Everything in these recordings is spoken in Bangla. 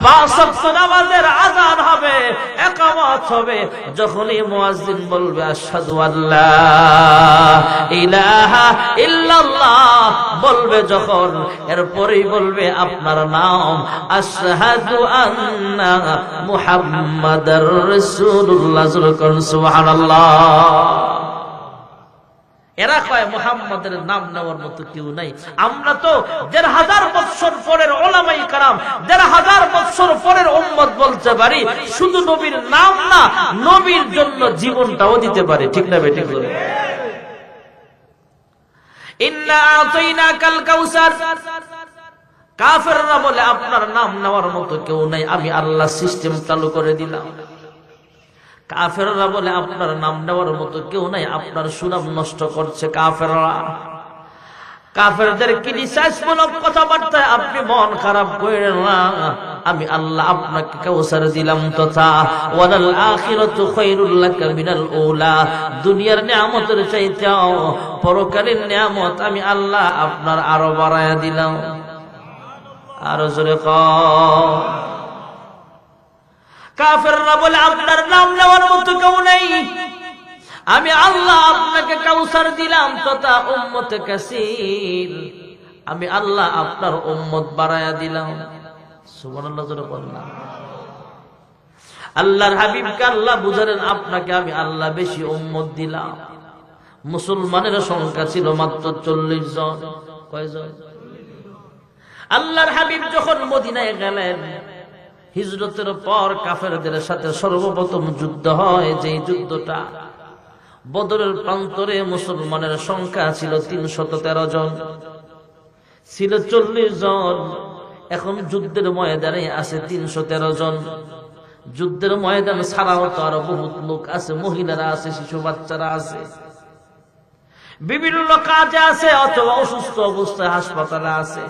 নামাজের আযান হবে, ইকামত হবে, যখনই মুয়াজ্জিন বলবে আশহাদু আল্লা ইলাহা ইল্লাল্লাহ বলবে যখন, এরপরেই বলবে আপনার নাম, আশহাদু আন্না মুহাম্মাদার রাসূলুল্লাহ, সুবহানাল্লাহ। এরা কয় মুহাম্মাদের নাম নেওয়ার মতো কেউ নাই। আমরা তো ১৫০০ বছর পরের উলামায়ে কেরাম, ১৫০০ বছর পরের উম্মত বলতে পারি, শুধু নবীর নাম না, নবীর জন্য জীবনটাও দিতে পারে। ঠিক না বেঠিক? ইন্না আতাইনাকাল কাউসার। কাফেররা বলে আপনার নাম নেওয়ার মতো কেউ নাই, আমি আল্লাহ সিস্টেম চালু করে দিলাম। কাফেররা বলে আপনার নাম নেওয়ার মতো কেউ নাই, আপনার সুনাম নষ্ট করছে কাফেররা। কাফেরদের ক্রিটিসাইজমূলক কথাবার্তায় আপনি মন খারাপ করেন না, আমি আল্লাহ আপনাকে কাউসার দিলাম, তথা ওয়ালাল আখিরাতু খায়রুল লাকা মিনাল উলা। দুনিয়ার নিয়ামতের চাইতেও পরকালের নিয়ামত আমি আল্লাহ আপনার আরো বাড়ায়া দিলাম। আরো জোরে কও। কাফেররা বলে আপনার নাম নেওয়ার মতো কেউ নেই, আমি আল্লাহ আপনাকে কাউসার দিলাম, তথা উম্মতে কাসীর, আমি আল্লাহ আপনার উম্মত বাড়ায়া দিলাম। সুবহানাল্লাহ জোরে বললাম। আল্লাহর হাবিবকে আল্লাহ বুঝালেন, আপনাকে আমি আল্লাহ বেশি উম্মত দিলাম। মুসলমানের সংখ্যা ছিল মাত্র ৪০ জন। কয়জন? আল্লাহর হাবিব যখন মদিনায় গেলেন, হিজরতের পর কাফেরদের সাথে সর্বপ্রথম যুদ্ধ হয়, যে যুদ্ধটা বদরের প্রান্তরে মুসলমানের সংখ্যা ছিল ৩১৩ জন, ছিল ৪০ জন। এখন যুদ্ধের ময়দানে আছে ৩১৩ জন। যুদ্ধের ময়দান ছাড়াও তো আরো বহুত লোক আছে, মহিলারা আছে, শিশু বাচ্চারা আছে, বিভিন্ন কাজে আছে, অথবা অসুস্থ অবস্থায় হাসপাতালে আছে।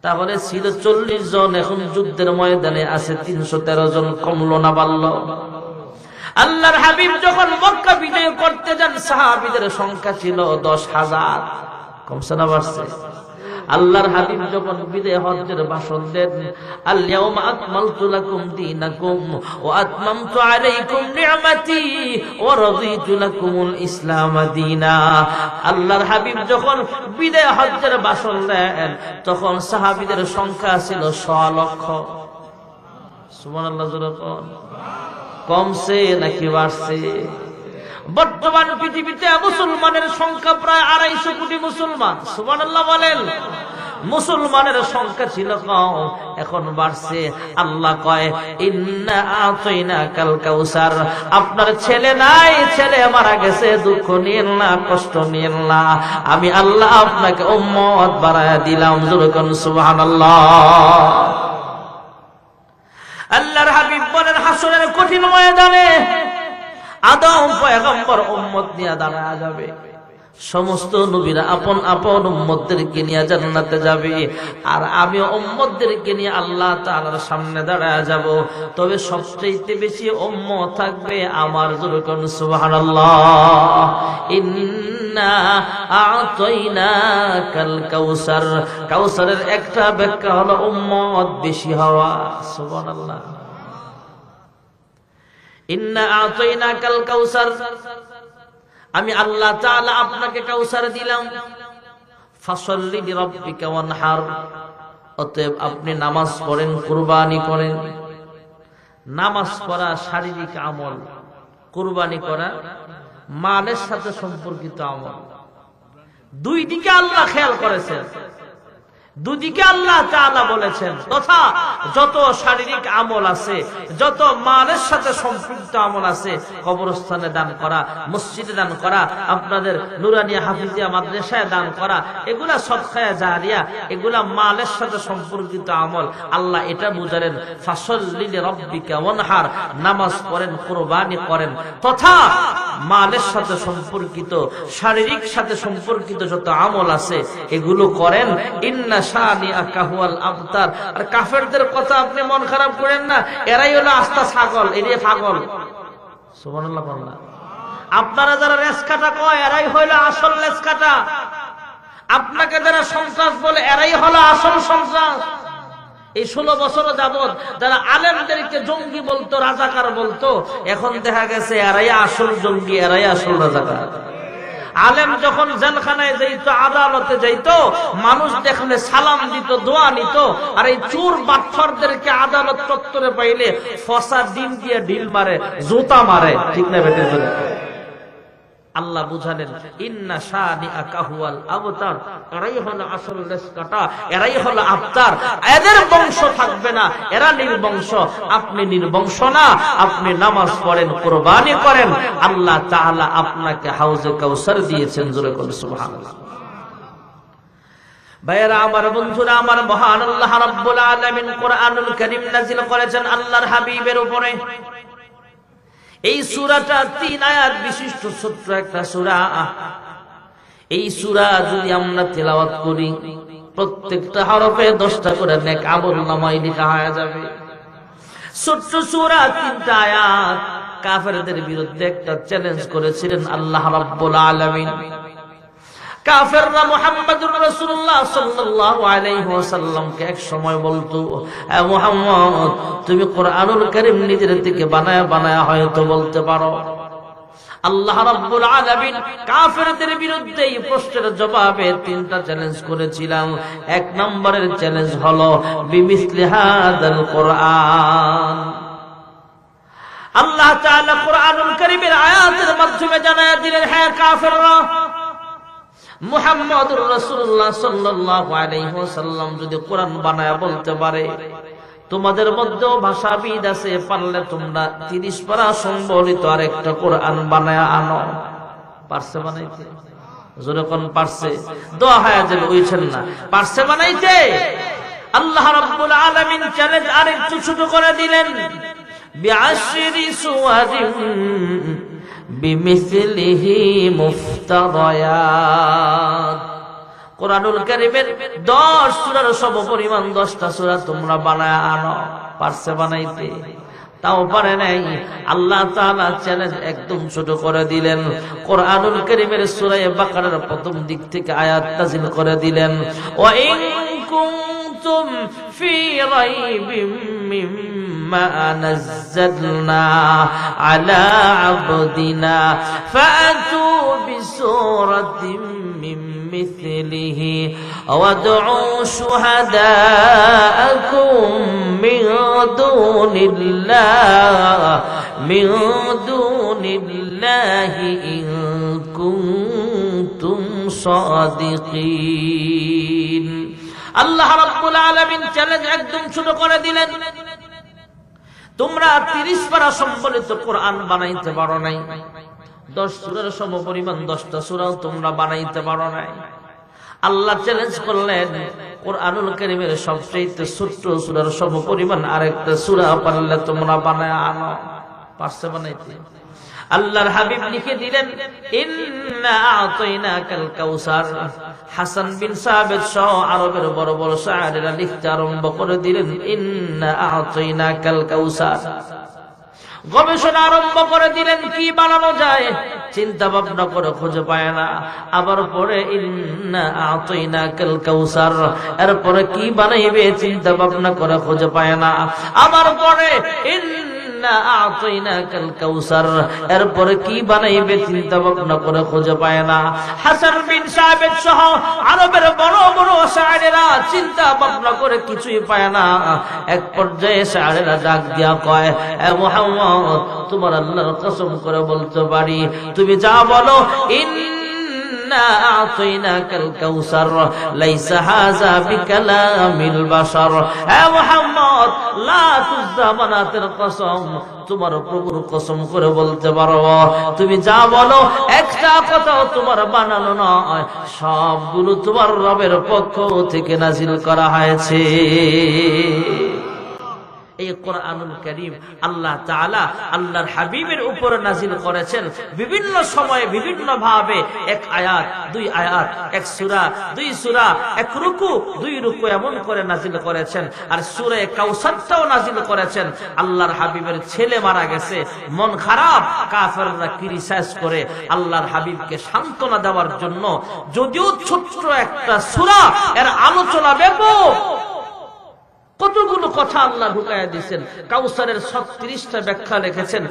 তাহলে ছিল ৪০ জন, এখন যুদ্ধের ময়দানে আছে ৩১৩ জন। কমলো না বাড়লো? আল্লাহর হাবিব যখন মক্কা বিজয় করতে যান, সাহাবীদের সংখ্যা ছিল ১০,০০০। কমছে না বাড়ছে? আল্লাহর হাবিব যখন বিদায় হজ্জের ভাষণ দেন, আল ইয়াউমা আকমালতু লাকুম দীনাকুম ওয়া আতমামতু আলাইকুম নি'মাতি ওয়া রাদিতু লাকুমুল ইসলাম দীনা। আল্লাহর হাবিব যখন বিদায় হজ্জের ভাষণ দেন, তখন সাহাবীদের সংখ্যা ছিল ৬ লক্ষ। সুবহানাল্লাহ জোরে বল। কমছে নাকি বাড়ছে? বর্তমান পৃথিবীতে মুসলমানের সংখ্যা প্রায় ২৫০ কোটি মুসলমান। সুবহানাল্লাহ বলেন। মুসলমানের সংখ্যা ছিল কম, এখন বাড়ছে। আল্লাহ কয়, ইন্না আতাইনাকাল কাউসার। আপনার ছেলে নাই, ছেলে মারা গেছে, দুঃখ নিয়েন না, কষ্ট নিয়েন না, আমি আল্লাহ আপনাকে উম্মত বাড়ায়া দিলাম। জোরে কোন সুবহানাল্লাহ। আল্লাহর হাবিব বলেন, হাসরের কঠিন ময়দানে আদম পয়গম্বর উম্মত নিয়ে দাঁড়ায়া যাবে। সমস্ত নবীরা আপন আপন উম্মতদেরকে নিয়ে জান্নাতে যাবে, আর আমি উম্মতদেরকে নিয়ে আল্লাহ তাআলার সামনে দাঁড়ায়া যাব। তবে সবচেয়ে বেশি উম্মত থাকবে আমার। জোরে কোন সুবহানাল্লাহ। ইন্না আতাইনাকাল কাউসার। কাউসারের একটা ব্যাখ্যা হলো উম্মত বেশি হওয়া। সুবহানাল্লাহ। ইন্না আতাইনাকাল কাউসার, আমি আল্লাহ তাআলা আপনাকে কাউসার দিলাম। ফাসাল্লি লিরাব্বিকা ওয়ানহার। অতএব আপনি নামাজ পড়েন, কুরবানি করেন। নামাজ পড়া শারীরিক আমল, কুরবানি করা মালের সাথে সম্পর্কিত আমল। দুই দিকে আল্লাহ খেয়াল করেছেন, দুদিকে আল্লাহ তাআলা বলেছেন, তথা যত শারীরিক আমল আছে, যত মালের সাথে সম্পৃক্ত আমল আছে, কবরস্থানে দান করা, মসজিদে দান করা, আপনাদের নুরানিয়া হাফিজিয়া মাদ্রাসায় দান করা, এগুলা সদকায়ে জারিয়া, এগুলা মালের সাথে সম্পর্কিত আমল। আল্লাহ এটা বুঝালেন, ফাসাল্লি লিরাব্বিকা ওয়ানহার। নামাজ পড়েন, কুরবানি করেন, তথা মালের সাথে সম্পর্কিত, শারীরিক সাথে সম্পর্কিত যত আমল আছে এগুলো করেন। ইন্না শানিআকা হুয়াল আবতার। আর কাফেরদের কথা আপনি মন খারাপ করেন না, এরাই হলো আস্তা ছাগল, এরাই পাগল। সুবহানাল্লাহ বললাম। আপনারা যারা রেস কাটা কয়, এরাই হইলো আসল রেস কাটা। আপনাকে যারা সন্ত্রাস বলে, এরাই হলো আসল সন্ত্রাস। এই 16 বছর যাবত যারা আলেমদেরকে জঙ্গি বলতো, রাজাকার বলতো, এখন দেখা গেছে এরাই আসল জঙ্গি, এরাই আসল রাজাকার। আলেম যখন জেলখানায় যাইতো, আদালতে যাইতো, মানুষ দেখলে সালাম দিত, দোয়া নিত, আর এই চোর বাটফারদেরকে আদালত চত্বরে পাইলে ফসা ডিম দিয়ে ঢিল মারে, জুতা মারে। ঠিক না বেটে? আল্লাহ বুঝালেন ইন্না শানিআকা হুয়াল আবতার, এরাই হলো আসল লেসকাটা, এরাই হলো আবতার, এদের বংশ থাকবে না, এরা নির্বংশ। আপনি নির্বংশ না, আপনি নামাজ পড়েন, কুরবানি করেন, আল্লাহ তাআলা আপনাকে হাউজে কাউসার দিয়েছেন। জোরে বলেন সুবহানাল্লাহ। ভাইরা আমার, বন্ধুরা আমার, মহান আল্লাহ রাব্বুল আলামিন কোরআনুল কারীম নাযিল করেছেন আল্লাহর হাবিবের উপরে। এই সূরাটা 3 আয়াত বিশিষ্ট ছোট্ট একটা সূরা। এই সূরা যদি আমরা তেলাওয়াত করি, প্রত্যেকটা হরফে 10টা করে নেক আমলনামায় লেখা হয়ে যাবে। ছোট্ট সূরা, 3টা আয়াত। কাফেরদের বিরুদ্ধে একটা চ্যালেঞ্জ করেছিলেন আল্লাহ রাব্বুল আলামিন। কাফেররা মুহাম্মদুর রাসূলুল্লাহ সাল্লাল্লাহু আলাইহি ওয়াসাল্লামকে এক সময় বলতো, এ মুহাম্মদ, তুমি কোরআনুল কারীম নিজের থেকে বানায়া হয়তো বলতে পারো। আল্লাহ রাব্বুল আলামিন কাফেরদের বিরুদ্ধে এই প্রশ্নের জবাবে 3টা চ্যালেঞ্জ করেছিলেন। 1 নম্বরের চ্যালেঞ্জ হলো বিমিসলি হাদাল কোরআন। আল্লাহ তাআলা কোরআনুল কারীমের আয়াতের মাধ্যমে জানায়া দিলেন, হ্যাঁ কাফেররা, মুহাম্মদুর রাসূলুল্লাহ সাল্লাল্লাহু আলাইহি ওয়াসাল্লাম যদি কোরআন বানায়া বলতে পারে, তোমাদের মধ্যেও ভাষাবিদ আছে, পারলে তোমরা 30 পারা সম্বলিত আরেকটা কোরআন বানায়া আনো। পারছে বানাইতে? জোরে কোন পারছে? দোয়া হয় যে বুঝছেন না, পারছে বানাইতে। আল্লাহ রাব্বুল আলামিন চ্যালেঞ্জ আরেকটু ছোট করে দিলেন, বিআশরি সুওয়ারিন বিমিসলিহি মুফতারায়াত। কোরআনুল কারীমের 10 সূরার সমপরিমাণ 10টা সূরা তোমরা বানায়া আনো। পারছে বানাইতে? তাও পারে নাই। আল্লাহ তাআলা চ্যালেঞ্জ একদম ছোট করে দিলেন। কোরআনুল কারীমের সূরা বাকারার প্রথম দিক থেকে আয়াত নাযিল করে দিলেন, ওয়া ইন কুনতুম ফি রাইবিম মিম্মা নাযালনা আলা আবদিনা ফাআতু বিসূরাতিন মিন মিসলিহি ওয়াদউ শুহাদাআকুম মিন দুনিল্লাহি ইন কুনতুম সাদিকিন। আল্লাহ রাব্বুল আলামিন চ্যালেঞ্জ একদম ছোট করে দিলেন। তোমরা 30 পারা সম্বলিত কোরআন বানাইতে পারো নাই, 10 সূরার সমপরিমাণ 10টা সূরাও তোমরা বানাইতে পারো নাই। আল্লাহ চ্যালেঞ্জ করলেন, কোরআনুল কারীমের সবচেয়ে ছোট্ট সূরার সমপরিমাণ আরেকটা সূরা পারলে তোমরা বানায় আনো। পারছে বানাইতে? আল্লাহর হাবিব লিখে দিলেন, ইন্না আ'তাইনাকাল কাউসার। হাসান বিন সাবিত সহ আরবের বড় বড় শায়েরা লিখতে আরম্ভ করে দিলেন, ইন্না আ'তাইনাকাল কাউসার। গবেষণা আরম্ভ করে দিলেন, কি বানানো যায়, চিন্তা ভাবনা করে খুঁজে পায় না। আবার পরে ইন্না আ'তাইনাকাল কাউসার, এরপরে কি বানাইবে চিন্তা ভাবনা করে খুঁজে পায় না। আবার পরে ইন্না আ'তাইনাকাল কাউসার, এরপরে কি বানাইবে চিন্তা ভাবনা করে খুঁজে পায় না। হাসান বিন সাবিত সহ আরবের বড় বড় শায়েরা চিন্তা ভাবনা করে কিছুই পায় না। এক পর্যায়ে শায়েরা ডাক দিয়া কয়, এ মুহাম্মদ, তোমার আল্লাহর কসম করে বলতে পারি, তুমি যা বলো ইন্না আ'তাইনাকাল কাউসার লাইসা হাযা বিকালামিল বাশার। হে মুহাম্মদ, লা তুযামানাতের কসম, তোমার প্রভুর কসম করে বলতে পারো, তুমি যা বলো একটা কথাও তোমার বানানো নয়, সবগুলো তোমার রবের পক্ষ থেকে নাযিল করা হয়েছে। এই কোরআনুল কারীম আল্লাহ তাআলা আল্লাহর হাবিবের উপর নাযিল করেছেন বিভিন্ন সময়ে বিভিন্ন ভাবে। 1 আয়াত, 2 আয়াত, 1 সূরা, 2 সূরা, 1 রুকু, 2 রুকু এমন করে নাযিল করেছেন। আর সূরা কাউসারটাও নাযিল করেছেন। আল্লাহর হাবিবের ছেলে মারা গেছে, মন খারাপ, কাফেররা ক্রিটিসাইজ করে আল্লাহর হাবিবকে সান্ত্বনা দেওয়ার জন্য যদিও ছোট্ট একটা সূরা, এর আলোচনা ব্যাপক, কতগুলো কথা আল্লাহ ঢুকাইয়া দিয়েছেন। কাউসারের 36টা ব্যাখ্যা লিখেছেন।